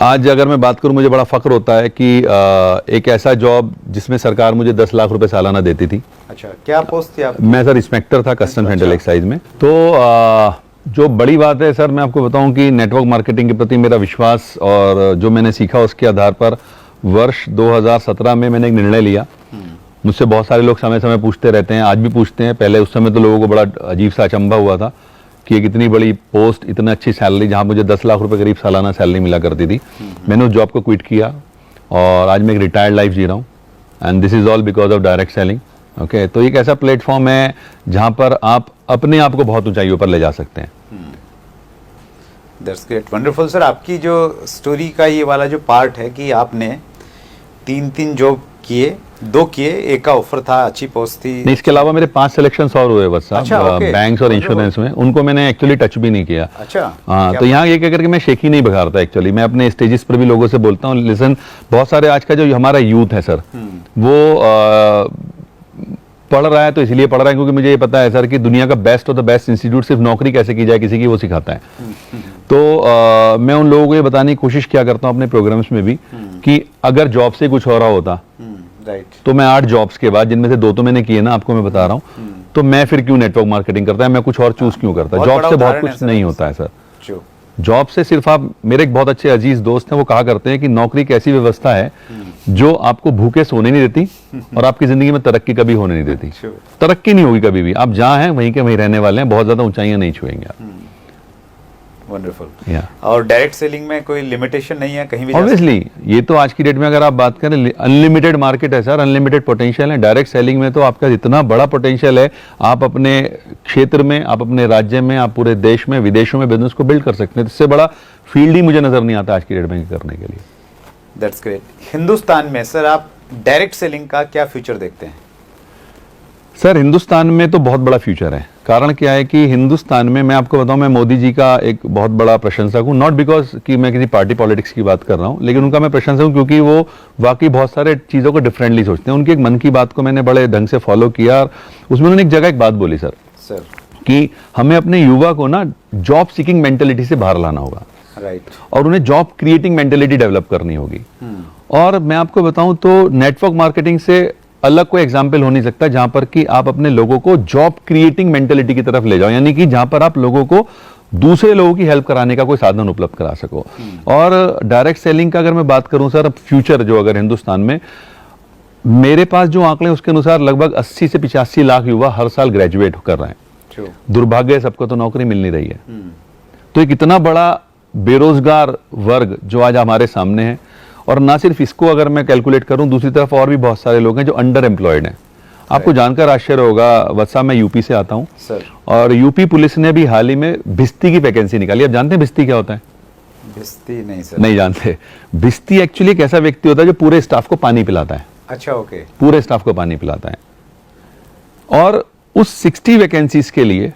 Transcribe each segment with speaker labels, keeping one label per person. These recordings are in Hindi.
Speaker 1: आज अगर मैं बात करूं, मुझे बड़ा फख्र होता है कि एक ऐसा जॉब जिसमें सरकार मुझे 10 लाख रुपए सालाना देती थी।
Speaker 2: अच्छा, क्या पोस्ट थी आप?
Speaker 1: मैं सर इंस्पेक्टर था कस्टम सेंट्रल एक्साइज में। तो जो बड़ी बात है सर, मैं आपको बताऊं कि नेटवर्क मार्केटिंग के प्रति मेरा विश्वास और जो मैंने सीखा उसके आधार पर वर्ष 2017 में मैंने एक निर्णय लिया। मुझसे बहुत सारे लोग समय समय पूछते रहते हैं, आज भी पूछते हैं। पहले उस समय तो लोगों को बड़ा अजीब सा अचंभा हुआ था कि एक इतनी बड़ी पोस्ट, इतनी अच्छी सैलरी, जहां मुझे 10 लाख रुपए करीब सालाना सैलरी मिला करती थी। मैंने उस जॉब को क्विट किया और आज मैं एक रिटायर्ड लाइफ जी रहा हूँ, and this is all because of direct selling. Okay, तो एक ऐसा प्लेटफॉर्म है जहां पर आप अपने आप को बहुत ऊंचाइयों पर ले जा सकते हैं।
Speaker 2: That's great, wonderful sir. आपकी जो स्टोरी का ये वाला जो पार्ट है कि आपने 3 जॉब किए, 2 किए, एक का ऑफर था, अच्छी पोस्ट थी।
Speaker 1: नहीं, इसके अलावा मेरे 5 सिलेक्शन और हुए बस साहब।
Speaker 2: अच्छा, okay।
Speaker 1: बैंक्स और इंश्योरेंस में, उनको मैंने एक्चुअली टच भी नहीं किया।
Speaker 2: अच्छा,
Speaker 1: हाँ, तो यहाँ ये कह करके मैं शेख ही नहीं बघारता। एक्चुअली मैं अपने स्टेजेस पर भी लोगों से बोलता हूँ, लिसन, बहुत सारे आज का जो हमारा यूथ है सर, वो पढ़ रहा है तो इसलिए पढ़ रहा है क्योंकि मुझे ये पता है सर कि दुनिया का best of the best institute सिर्फ नौकरी कैसे की जाए किसी की, वो सिखाता है। तो मैं उन लोगों को ये बताने की कोशिश किया करता हूँ अपने प्रोग्राम्स में भी कि अगर जॉब से कुछ हो रहा होता तो मैं 8 जॉब्स के बाद, जिनमें से 2 तो मैंने किए ना, आपको मैं बता रहा हूँ, तो मैं फिर क्यों नेटवर्क मार्केटिंग करता है, मैं कुछ और चूज क्यों करता। जॉब से बहुत कुछ नहीं होता है सर। जॉब से सिर्फ आप, मेरे एक बहुत अच्छे अजीज दोस्त हैं, वो कहा करते हैं कि नौकरी एक ऐसी व्यवस्था है जो आपको भूखे सोने नहीं देती और आपकी जिंदगी में तरक्की कभी होने नहीं देती। तरक्की नहीं होगी कभी भी, आप जहां हैं वहीं के वहीं रहने वाले हैं, बहुत ज्यादा ऊंचाइयां नहीं छुएंगे आप।
Speaker 2: वंडरफुल। और डायरेक्ट सेलिंग में कोई लिमिटेशन नहीं है, कहीं भी
Speaker 1: ऑब्वियसली ये तो आज की डेट में अगर आप बात करें, अनलिमिटेड मार्केट है सर, अनलिमिटेड पोटेंशियल है। डायरेक्ट सेलिंग में तो आपका इतना बड़ा पोटेंशियल है, आप अपने क्षेत्र में, आप अपने राज्य में, आप पूरे देश में, विदेशों में बिजनेस को बिल्ड कर सकते हैं। इससे बड़ा फील्ड ही मुझे नजर नहीं आता आज की डेट में करने के लिए।
Speaker 2: That's great. हिंदुस्तान में सर आप डायरेक्ट सेलिंग का क्या फ्यूचर देखते हैं?
Speaker 1: सर हिंदुस्तान में तो बहुत बड़ा फ्यूचर है। कारण क्या है कि हिंदुस्तान में, मैं आपको बताऊं, मैं मोदी जी का एक बहुत बड़ा प्रशंसक हूं। नॉट बिकॉज कि मैं किसी पार्टी पॉलिटिक्स की बात कर रहा हूं, लेकिन उनका मैं प्रशंसक हूं क्योंकि वो वाकई बहुत सारे चीज़ों को डिफरेंटली सोचते हैं। उनकी एक मन की बात को मैंने बड़े ढंग से फॉलो किया और उसमें उन्होंने एक जगह एक बात बोली सर कि हमें अपने युवा को ना जॉब सीकिंग मेंटेलिटी से बाहर लाना होगा, राइट, और उन्हें जॉब क्रिएटिंग मेंटेलिटी डेवलप करनी होगी। और मैं आपको बताऊं तो नेटवर्क मार्केटिंग से अलग कोई एग्जाम्पल हो नहीं सकता जहां पर कि आप अपने लोगों को जॉब क्रिएटिंग मेंटेलिटी की तरफ ले जाओ, यानी कि जहां पर आप लोगों को दूसरे लोगों की हेल्प कराने का कोई साधन उपलब्ध करा सको। और डायरेक्ट सेलिंग का अगर मैं बात करूं सर, फ्यूचर जो अगर हिंदुस्तान में, मेरे पास जो आंकड़े उसके अनुसार लगभग 80 से 85 लाख युवा हर साल ग्रेजुएट कर रहे हैं। दुर्भाग्य है, सबको तो नौकरी मिल नहीं रही है। तो एक इतना बड़ा बेरोजगार वर्ग जो आज हमारे सामने है, और ना सिर्फ इसको अगर मैं कैलकुलेट करूं, दूसरी तरफ और भी बहुत सारे लोग हैं जो अंडर एम्प्लॉयड हैं। आपको जानकर आश्चर्य होगा वत्सा, मैं यूपी से आता हूं सर, और यूपी पुलिस ने भी हाल ही में भिस्ती की वैकेंसी निकाली। आप जानते हैं भिस्ती क्या होता है?
Speaker 2: भिस्ती नहीं सर।
Speaker 1: नहीं जानते। भिस्ती एक्चुअली एक ऐसा व्यक्ति होता है जो पूरे स्टाफ को पानी पिलाता है।
Speaker 2: अच्छा, ओके। पूरे
Speaker 1: स्टाफ को पानी पिलाता है। और उस 60 वैकेंसीज के लिए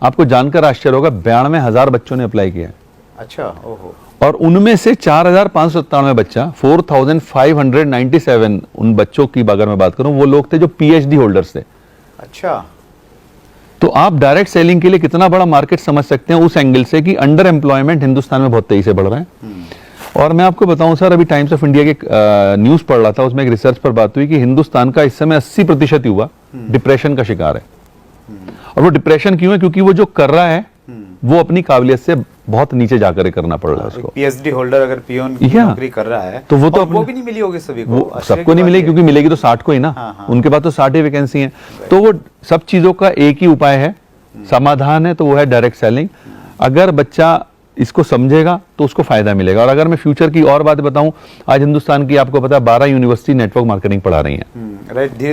Speaker 1: आपको जानकर आश्चर्य होगा 92,000 बच्चों ने अप्लाई किया।
Speaker 2: अच्छा, ओहो।
Speaker 1: और उनमें से 4,597 बच्चा, 4,597 उन बच्चों की अगर मैं बात करूं, वो लोग थे जो पीएचडी होल्डर्स थे।
Speaker 2: अच्छा।
Speaker 1: तो आप डायरेक्ट सेलिंग के लिए कितना बड़ा मार्केट समझ सकते हैं उस एंगल से कि अंडर एम्प्लॉयमेंट हिंदुस्तान में बहुत तेजी से बढ़ रहा है। और मैं आपको बताऊं सर, अभी टाइम्स ऑफ इंडिया के न्यूज पढ़ रहा था, उसमें एक रिसर्च पर बात हुई कि हिंदुस्तान का इस समय 80% युवा डिप्रेशन का शिकार है। और वो डिप्रेशन क्यों है? क्योंकि वो जो कर रहा है वो अपनी काबिलियत से बहुत नीचे जाकर करना पड़ रहा है उसको।
Speaker 2: पीएचडी होल्डर अगर पियोन की नौकरी कर रहा है
Speaker 1: तो वो तो
Speaker 2: वो भी नहीं मिली होगी सभी को,
Speaker 1: सबको नहीं मिलेगी, क्योंकि मिलेगी तो 60 को ही ना। हाँ। उनके पास तो 60 ही वैकेंसी है। तो वो सब चीजों का एक ही उपाय है, समाधान है, तो वो है डायरेक्ट सेलिंग। अगर बच्चा इसको समझेगा तो उसको फायदा मिलेगा। और अगर मैं फ्यूचर की और बात बताऊं, आज हिंदुस्तान की आपको पता है 12 यूनिवर्सिटी नेटवर्क मार्केटिंग पढ़ा रही है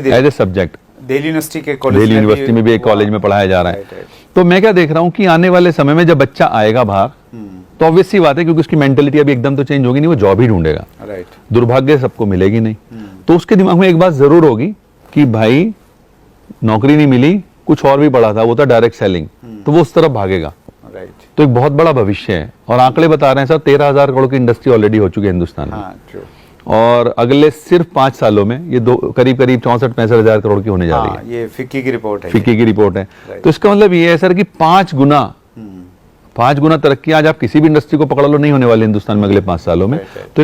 Speaker 1: as a subject.
Speaker 2: Delhi
Speaker 1: university में भी एक कॉलेज में पढ़ाया जा रहा है। तो मैं क्या देख रहा हूं कि आने वाले समय में जब बच्चा आएगा बाहर, तो ऑब्वियस सी बात है, क्योंकि उसकी मेंटेलिटी अभी एकदम तो चेंज होगी नहीं, वो जॉब ही ढूंढेगा। दुर्भाग्य सबको मिलेगी नहीं। तो उसके दिमाग में एक बात जरूर होगी कि भाई नौकरी नहीं मिली, कुछ और भी पढ़ा था, वो था डायरेक्ट सेलिंग, तो वो उस तरफ भागेगा। तो एक बहुत बड़ा भविष्य है। और आंकड़े बता रहे हैं सर, 13,000 करोड़ की इंडस्ट्री ऑलरेडी हो चुकी है हिंदुस्तान में। और अगले सिर्फ 5 सालों में ये करीब 64-65 हजार करोड़ की होने जा रही है।
Speaker 2: ये फिक्की की रिपोर्ट है।
Speaker 1: फिक्की की रिपोर्ट है। तो इसका मतलब ये है सर कि 5 गुना 5 गुना तरक्की आज आप किसी भी इंडस्ट्री को पकड़ लो नहीं होने वाली हिंदुस्तान में अगले 5 सालों में।
Speaker 2: Right, right.
Speaker 1: तो